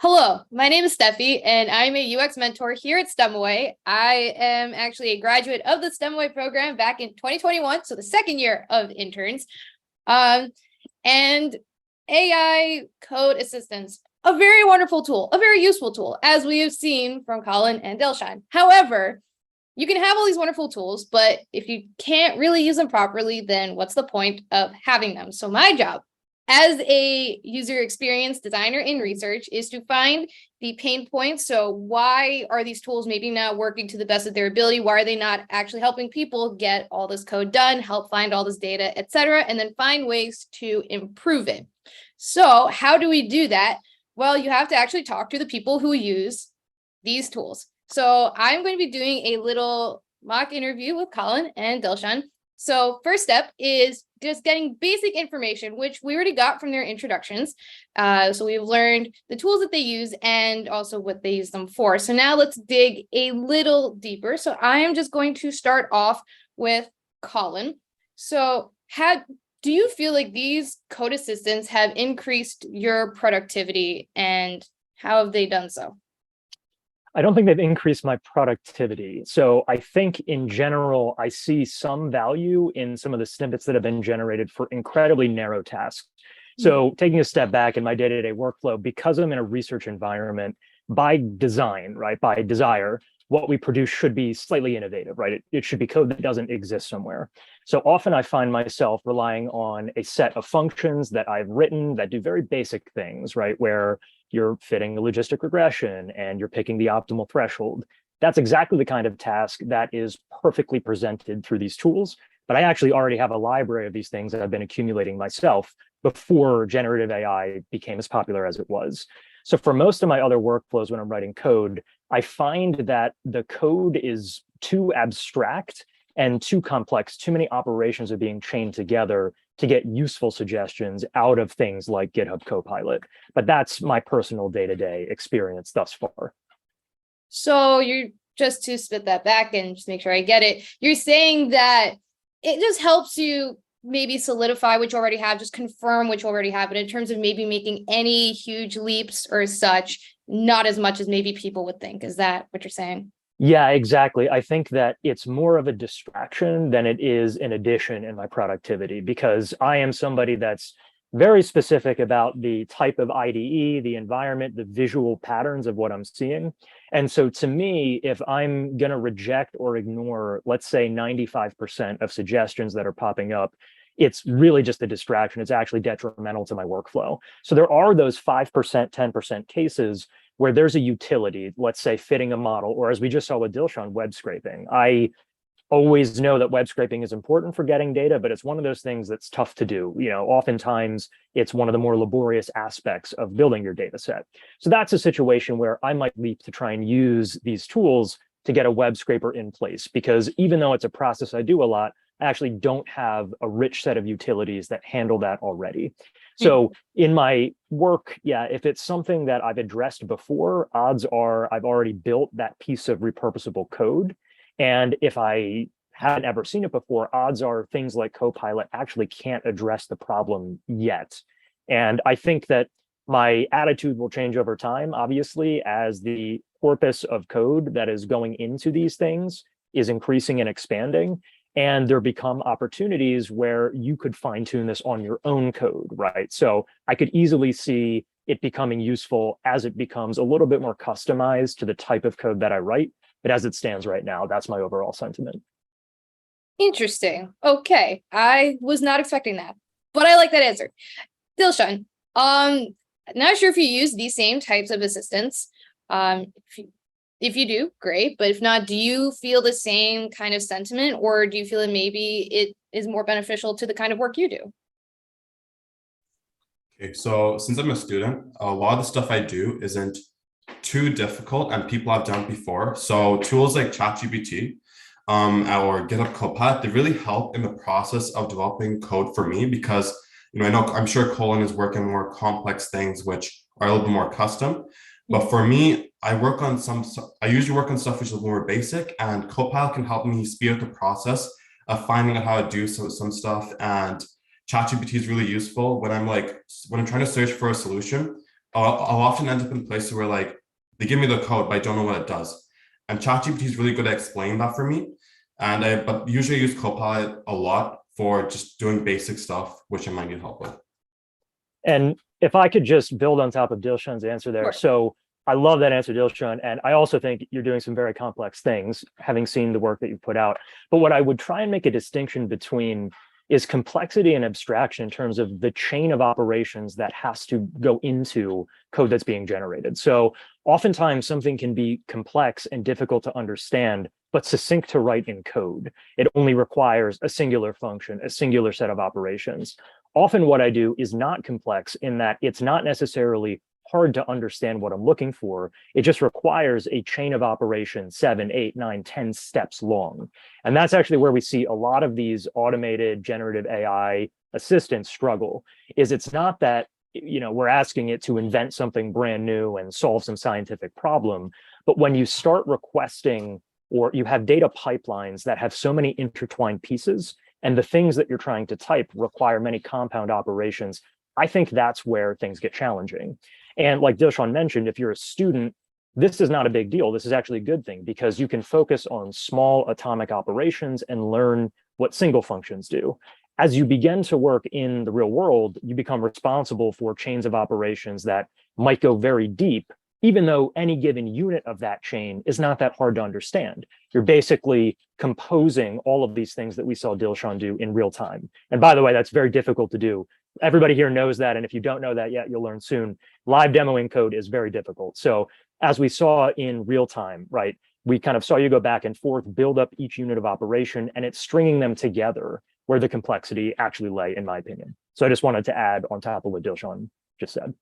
Hello, my name is Steffi, and I'm a UX mentor here at STEMaway. I am actually a graduate of the STEMaway program back in 2021, so the second year of interns. And AI code assistance, a very wonderful tool, a very useful tool, as we have seen from Colin and Dilshan. However, you can have all these wonderful tools, but if you can't really use them properly, then what's the point of having them? So my job as a user experience designer in research is to find the pain points. So why are these tools maybe not working to the best of their ability? Why are they not actually helping people get all this code done, help find all this data, etc., and then find ways to improve it? So how do we do that? Well, you have to actually talk to the people who use these tools. So I'm going to be doing a little mock interview with Colin and Dilshan. So first step is just getting basic information, which we already got from their introductions. So we've learned the tools that they use and also what they use them for. So now let's dig a little deeper. So I am just going to start off with Colin. So do you feel like these code assistants have increased your productivity, and how have they done so? I don't think they've increased my productivity. So I think in general, I see some value in some of the snippets that have been generated for incredibly narrow tasks. So taking a step back in my day-to-day workflow, because I'm in a research environment, by design, right, by desire, what we produce should be slightly innovative, right? It should be code that doesn't exist somewhere. So often I find myself relying on a set of functions that I've written that do very basic things, right? Where you're fitting a logistic regression and you're picking the optimal threshold. That's exactly the kind of task that is perfectly presented through these tools. But I actually already have a library of these things that I've been accumulating myself before generative AI became as popular as it was. So for most of my other workflows when I'm writing code, I find that the code is too abstract and too complex. Too many operations are being chained together to get useful suggestions out of things like GitHub Copilot. But that's my personal day-to-day experience thus far. So you're, just to spit that back and just make sure I get it, you're saying that it just helps you maybe solidify what you already have, just confirm what you already have, but in terms of maybe making any huge leaps or such, not as much as maybe people would think. Is that what you're saying? Yeah, exactly. I think that it's more of a distraction than it is an addition in my productivity, because I am somebody that's very specific about the type of IDE, the environment, the visual patterns of what I'm seeing. And so to me, if I'm going to reject or ignore, let's say 95% of suggestions that are popping up, it's really just a distraction. It's actually detrimental to my workflow. So there are those 5%, 10% cases where there's a utility, let's say fitting a model, or as we just saw with Dilshan, web scraping. I always know that web scraping is important for getting data, but it's one of those things that's tough to do. You know, oftentimes it's one of the more laborious aspects of building your data set. So that's a situation where I might leap to try and use these tools to get a web scraper in place, because even though it's a process I do a lot, I actually don't have a rich set of utilities that handle that already. So in my work, yeah, if it's something that I've addressed before, odds are I've already built that piece of repurposable code. And if I haven't ever seen it before, odds are things like Copilot actually can't address the problem yet. And I think that my attitude will change over time, obviously, as the corpus of code that is going into these things is increasing and expanding. And there become opportunities where you could fine tune this on your own code, right? So I could easily see it becoming useful as it becomes a little bit more customized to the type of code that I write. But as it stands right now, that's my overall sentiment. Interesting. Okay. I was not expecting that, but I like that answer. Dilshan, not sure if you use these same types of assistants. If you do, great. But if not, do you feel the same kind of sentiment, or do you feel that maybe it is more beneficial to the kind of work you do? Okay, so since I'm a student, a lot of the stuff I do isn't too difficult and people have done before. So tools like ChatGPT or GitHub Copilot, they really help in the process of developing code for me, because I'm sure Colin is working on more complex things which are a little bit more custom. But for me, I usually work on stuff which is more basic, and Copilot can help me speed up the process of finding out how to do some stuff. And ChatGPT is really useful when I'm trying to search for a solution. I'll often end up in places where like they give me the code, but I don't know what it does. And ChatGPT is really good at explaining that for me. And I but usually use Copilot a lot for just doing basic stuff, which I might need help with. And if I could just build on top of Dilshan's answer there. Sure. So I love that answer, Dilshan. And I also think you're doing some very complex things, having seen the work that you've put out. But what I would try and make a distinction between is complexity and abstraction in terms of the chain of operations that has to go into code that's being generated. So oftentimes something can be complex and difficult to understand, but succinct to write in code. It only requires a singular function, a singular set of operations. Often what I do is not complex in that it's not necessarily hard to understand what I'm looking for. It just requires a chain of operations, 7, 8, 9, 10 steps long. And that's actually where we see a lot of these automated generative AI assistants struggle, is it's not that, you know, we're asking it to invent something brand new and solve some scientific problem. But when you start requesting, or you have data pipelines that have so many intertwined pieces, and the things that you're trying to type require many compound operations, I think that's where things get challenging. And like Dilshan mentioned, if you're a student, this is not a big deal. This is actually a good thing because you can focus on small atomic operations and learn what single functions do. As you begin to work in the real world, you become responsible for chains of operations that might go very deep, even though any given unit of that chain is not that hard to understand. You're basically composing all of these things that we saw Dilshan do in real time. And by the way, that's very difficult to do. Everybody here knows that. And if you don't know that yet, you'll learn soon. Live demoing code is very difficult. So as we saw in real time, right, we kind of saw you go back and forth, build up each unit of operation, and it's stringing them together where the complexity actually lay, in my opinion. So I just wanted to add on top of what Dilshan just said.